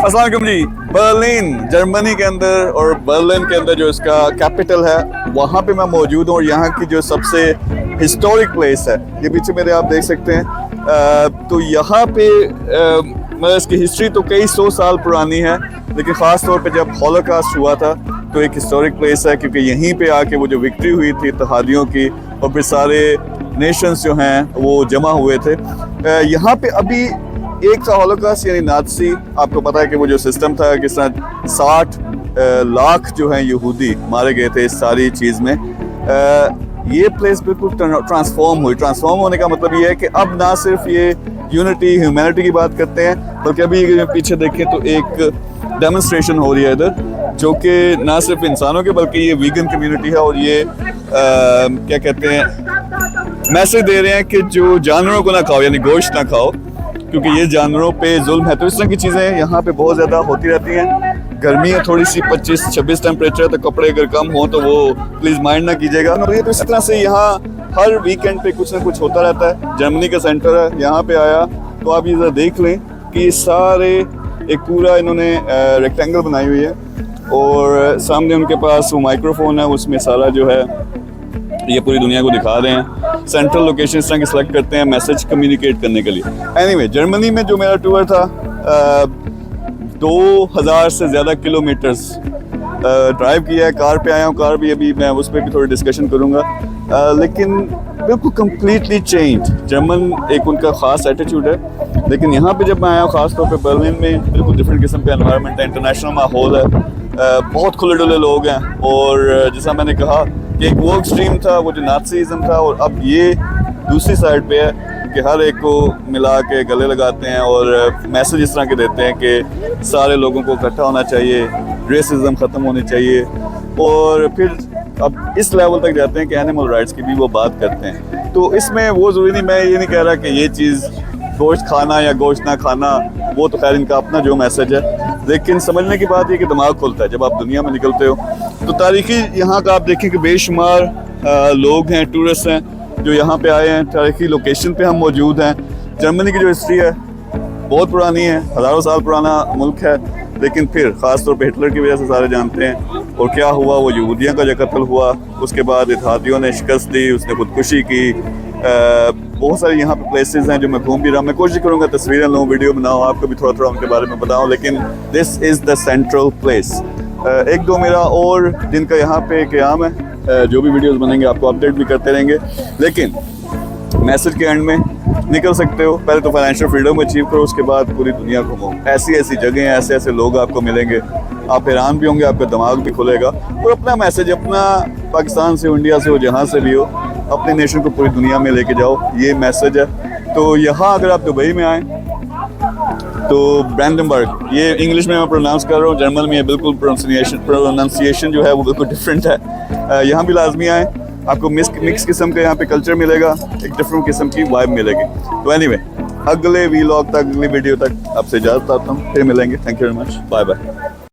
अस्सलाम वालेकुम जी। Berlin Germany के अंदर और बर्लिन के अंदर जो इसका कैपिटल है वहाँ पे मैं मौजूद हूँ और यहाँ की जो सबसे हिस्टोरिक प्लेस है ये पीछे मेरे आप देख सकते हैं। तो यहाँ पे मतलब इसकी हिस्ट्री तो कई सौ साल पुरानी है, लेकिन ख़ास तौर पे जब हॉलोकॉस्ट हुआ था तो एक हिस्टोरिक प्लेस है क्योंकि यहीं पे आके वो जो विक्ट्री हुई थी इत्तेहादियों की और फिर सारे नेशंस जो हैं वो जमा हुए थे। यहाँ पे अभी एक था हॉलोकॉस्ट यानी नाज़ी, आपको पता है कि वो जो सिस्टम था किस तरह 60 लाख जो हैं यहूदी मारे गए थे इस सारी चीज़ में। ये प्लेस बिल्कुल ट्रांसफॉर्म हुई। ट्रांसफॉर्म होने का मतलब ये है कि अब ना सिर्फ ये यूनिटी ह्यूमैनिटी की बात करते हैं, बल्कि अभी पीछे देखें तो एक डेमोन्स्ट्रेशन हो रही है इधर, जो कि ना सिर्फ इंसानों के बल्कि ये वीगन कम्युनिटी है और ये क्या कहते हैं मैसेज दे रहे हैं कि जो जानवरों को ना खाओ यानी गोश्त ना खाओ, क्योंकि ये जानवरों पे जुल्म है। तो इस तरह की चीज़ें यहाँ पे बहुत ज़्यादा होती रहती हैं। गर्मी है थोड़ी सी 25-26 टेम्परेचर, तो कपड़े अगर कम हो तो वो प्लीज़ माइंड ना कीजिएगा। तो ये तो इस तरह से यहाँ हर वीकेंड पे कुछ ना कुछ होता रहता है। जर्मनी का सेंटर है, यहाँ पे आया तो आप ये ज़रा देख लें कि सारे एक पूरा इन्होंने रेक्टेंगल बनाई हुई है और सामने उनके पास वो माइक्रोफोन है, उसमें सारा जो है ये पूरी दुनिया को दिखा रहे हैं। सेंट्रल लोकेशन इस तरह की सिलेक्ट करते हैं मैसेज कम्युनिकेट करने के लिए। एनीवे, जर्मनी में जो मेरा टूर था 2000 से ज़्यादा किलोमीटर्स ड्राइव किया है। कार पे आया हूँ, कार भी अभी मैं उस पर भी थोड़ी डिस्कशन करूँगा, लेकिन बिल्कुल कम्प्लीटली चेंज। जर्मन एक उनका ख़ास एटीट्यूड है, लेकिन यहाँ पे जब मैं आया हूँ ख़ास तौर पे बर्लिन में बिल्कुल डिफरेंट किस्म का एनवायरनमेंट है, इंटरनेशनल माहौल है, बहुत खुले डुले लोग हैं। और जैसा मैंने कहा कि एक वर्क स्ट्रीम था वो जो नाज़ीज़म था, और अब ये दूसरी साइड पे है कि हर एक को मिला के गले लगाते हैं और मैसेज इस तरह के देते हैं कि सारे लोगों को इकट्ठा होना चाहिए, रेसिज्म ख़त्म होनी चाहिए, और फिर अब इस लेवल तक जाते हैं कि एनिमल राइट्स की भी वो बात करते हैं। तो इसमें वो ज़रूरी नहीं, मैं ये नहीं कह रहा कि ये चीज़ गोश्त खाना या गोश्त ना खाना, वो तो खैर इनका अपना जो मैसेज है, लेकिन समझने की बात ये कि दिमाग खुलता है जब आप दुनिया में निकलते हो। तो तारीख़ी यहाँ का आप देखें कि बेशुमार लोग हैं, टूरिस्ट हैं जो यहाँ पे आए हैं। तारीख़ी लोकेशन पे हम मौजूद हैं। जर्मनी की जो हिस्ट्री है बहुत पुरानी है, हज़ारों साल पुराना मुल्क है, लेकिन फिर ख़ास तौर पे हिटलर की वजह से सारे जानते हैं। और क्या हुआ, वो यहूदियों का जो कत्ल हुआ, उसके बाद इत्तेहादियों ने शिकस्त दी, उसने खुदकुशी की। बहुत सारे यहाँ पे प्लेसेस हैं जो मैं घूम भी रहा हूँ। मैं कोशिश करूँगा तस्वीरें लूँ, वीडियो बनाऊँ, आपको भी थोड़ा थोड़ा उनके बारे में बताऊँ, लेकिन this is the central place. एक दो मेरा और जिनका यहाँ पे क़याम है, जो भी वीडियोस बनेंगे आपको अपडेट भी करते रहेंगे। लेकिन मैसेज के एंड में निकल सकते हो, पहले तो फाइनेंशियल फ्रीडम अचीव करो, उसके बाद पूरी दुनिया घूमो। ऐसी ऐसी जगह हैं, ऐसे ऐसे लोग आपको मिलेंगे, आप हैरान भी होंगे, आपका दिमाग भी खुलेगा। और अपना मैसेज अपना पाकिस्तान से हो, इंडिया से हो, जहाँ से भी हो, अपने नेशन को पूरी दुनिया में लेके जाओ, ये मैसेज है। तो यहाँ अगर आप दुबई में आएँ तो ब्रांडनबर्ग, ये इंग्लिश में मैं प्रोनाउंस कर रहा हूँ, जर्मन में बिल्कुल प्रोनाउंसिएशन जो है वो बिल्कुल डिफरेंट है। यहाँ भी लाजमी आएँ, आपको मिक्स किस्म का यहाँ पे कल्चर मिलेगा, एक डिफरेंट किस्म की वाइब मिलेगी। तो एनीवे, अगले वीलॉग तक, अगली वीडियो तक आपसे इजाज़त चाहता हूँ, फिर मिलेंगे। Thank you very much, bye bye.